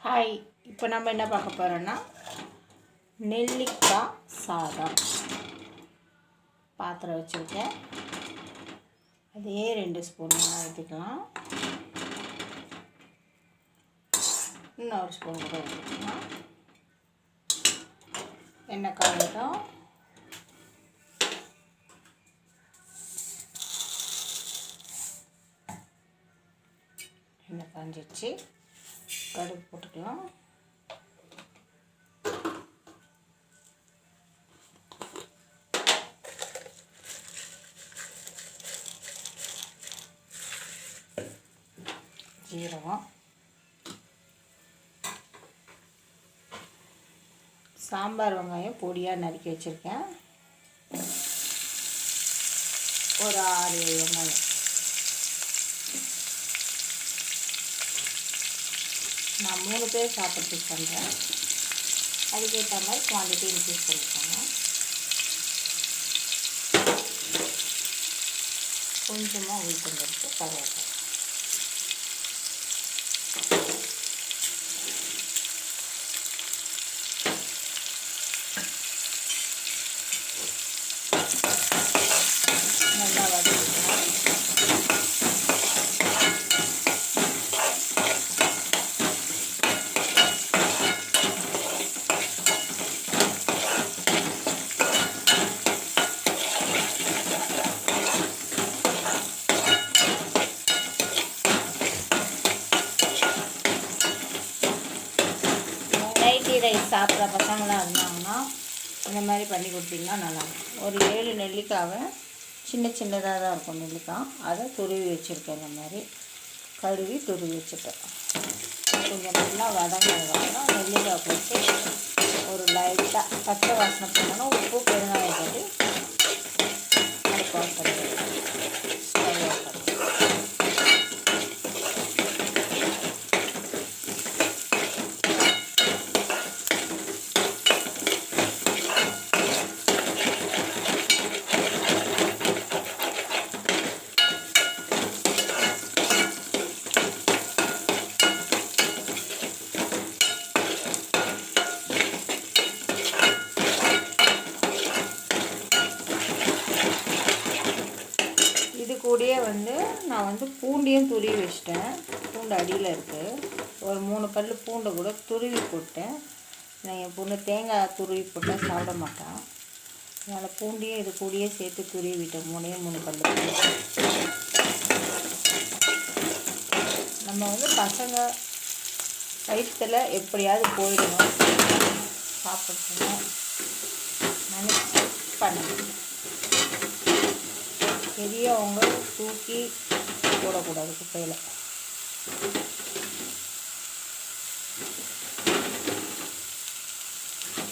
Hi, இப்போ நம்ம என்ன பார்க்க போகிறோன்னா நெல்லிக்காய் சாதம். பாத்திரம் வச்சுருக்கேன், அதே 2 ஸ்பூன் ஊற்றிக்கலாம். இன்னொரு ஸ்பூன் கூட ஊற்றிக்கலாம். எண்ணெய் காயட்டும். எண்ணெய் காஞ்சிச்சு, கடுகு போட்டுக்கலாம். ஜீரகம், சாம்பார் வெங்காயம் பொடியாக நறுக்கி வச்சுருக்கேன். ஒரு 6 வெங்காயம். நான் 3 பேர் சாப்பிட்றதுக்கு பண்ணுறேன், அதுக்கேற்ற மாதிரி குவான்டிட்டி இன்க்ரீஸ் பண்ணிக்கோங்க. கொஞ்சமாக உளுத்தம்பருப்பு, கருவேப்பிலை. நல்லா வதக்கிக்கலாம். நைட்டி ரைஸ் சாப்பிட்ற பசங்களாம் இருந்தாங்கன்னா இந்த மாதிரி பண்ணி கொடுத்தீங்கன்னா நல்லாயிருக்கும். ஒரு 7 நெல்லிக்காவை சின்னதாக தான் இருக்கும் நெல்லிக்காய், அதை துருவி வச்சுருக்கேன். இந்த மாதிரி கழுவி துருவி வச்சுட்டேன். கொஞ்சம் நல்லா வதங்கினதுக்கப்புறம் நெல்லிக்காய் போட்டு ஒரு லைட்டாக பச்சை வாசனை போனோன்னா உப்பு பெருங்காயம் போட்டு அடுப்பு ஆஃப் பண்ணிடுவேன். ஸ்டவ் ஆஃப் பண்ணி கூடயே நான் பூண்டையும் துருவி வச்சிட்டேன். பூண்டு அடியில் இருக்குது. ஒரு 3 பல் பூண்டை கூட துருவி போட்டேன். நான் என் பொண்ணு தேங்காய் துருவி போட்டால் சாப்பிட மாட்டான், அதனால் பூண்டையும் இது கூடயே சேர்த்து துருவி விட்டேன். 3 பல். நம்ம பசங்க வயிற்றில் எப்படியாவது போயிடணும், சாப்பிடணும் நினச்சி பண்ணணும். பெரியவங்க தூக்கி போடக்கூடாது குப்பையில்.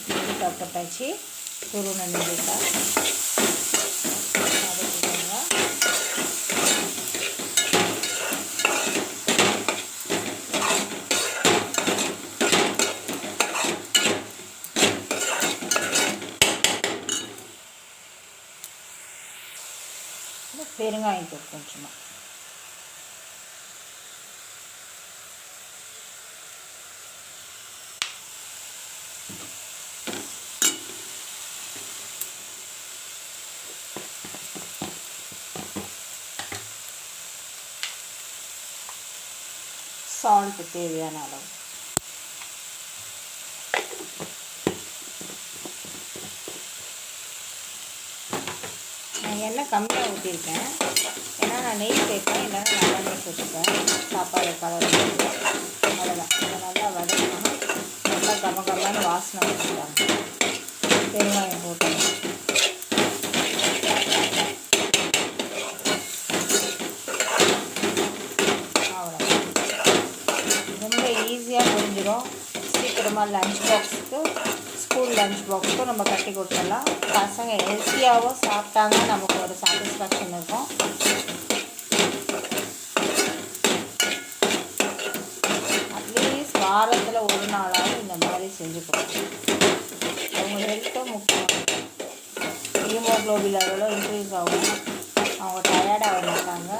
நெல்லிக்காய் போட்டாச்சு. துருவின நெல்லிக்காய் வதக்கிக்கோங்க. பெருங்காயம் தூள் கொஞ்சமாக. சால்ட்டு தேவையான அளவு. நான் எண்ணெய் கம்மியாக ஊற்றிருக்கேன், ஏன்னா நான் நெய் சேர்ப்பேன், இல்லைன்னா நல்லா நெய் சேர்த்துப்பேன். சாப்பாடு கலர் அவ்வளோதான். இதை நல்லா வதக்கணும். நல்லா கமகமான வாசனை வச்சுருக்காங்க. பெருங்காயம் போட்டணும். அவ்வளோதான். ரொம்ப ஈஸியாக முடிஞ்சிடும். சீக்கிரமாக லஞ்ச் பாக்ஸுக்கு, ஸ்கூல் லஞ்ச் பாக்ஸுக்கும் நம்ம கட்டி கொடுத்துடலாம். பசங்க ஹெல்த்தியாகவும் சாப்பிட்டாங்க, நமக்கு ஒரு சாட்டிஸ்ஃபேக்ஷன் இருக்கும். அட்லீஸ்ட் வாரத்தில் ஒரு நாளாவது இந்த மாதிரி செஞ்சு கொடுக்கணும். அவங்க ஹெல்த்தும் முக்கியம். ஹீமோக்ளோபின் லெவலும் இன்க்ரீஸ் ஆகும். அவங்க டயர்டாக மாட்டாங்க.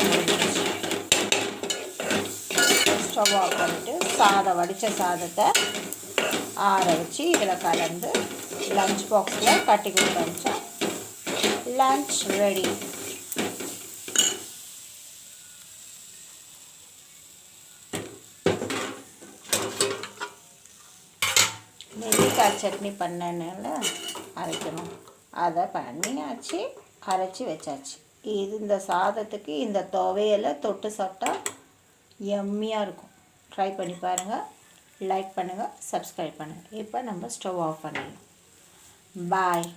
சூப்பராக முடிஞ்சிருச்சு. ஸ்டவ் ஆஃப் பண்ணிவிட்டு சாதம் வடித்த சாதத்தை ஆற வச்சு இதில் கலந்து லஞ்ச் பாக்ஸில் கட்டி கொடுத்து அனுப்பிச்சா லஞ்ச் ரெடி. நெல்லிக்காய் சட்னி பண்ணனால அரைக்கணும், அதை பண்ணியாச்சு, அரைச்சி வச்சாச்சு. இது இந்த சாதத்துக்கு இந்த துவையலை தொட்டு சாப்பிட்டா எம்மியாக இருக்கும். ட்ரை பண்ணி பாருங்கள், லைக் பண்ணுங்கள், சப்ஸ்கிரைப் பண்ணுங்கள். இப்போ நம்ம ஸ்டவ் ஆஃப் பண்ணிடலாம். பாய்.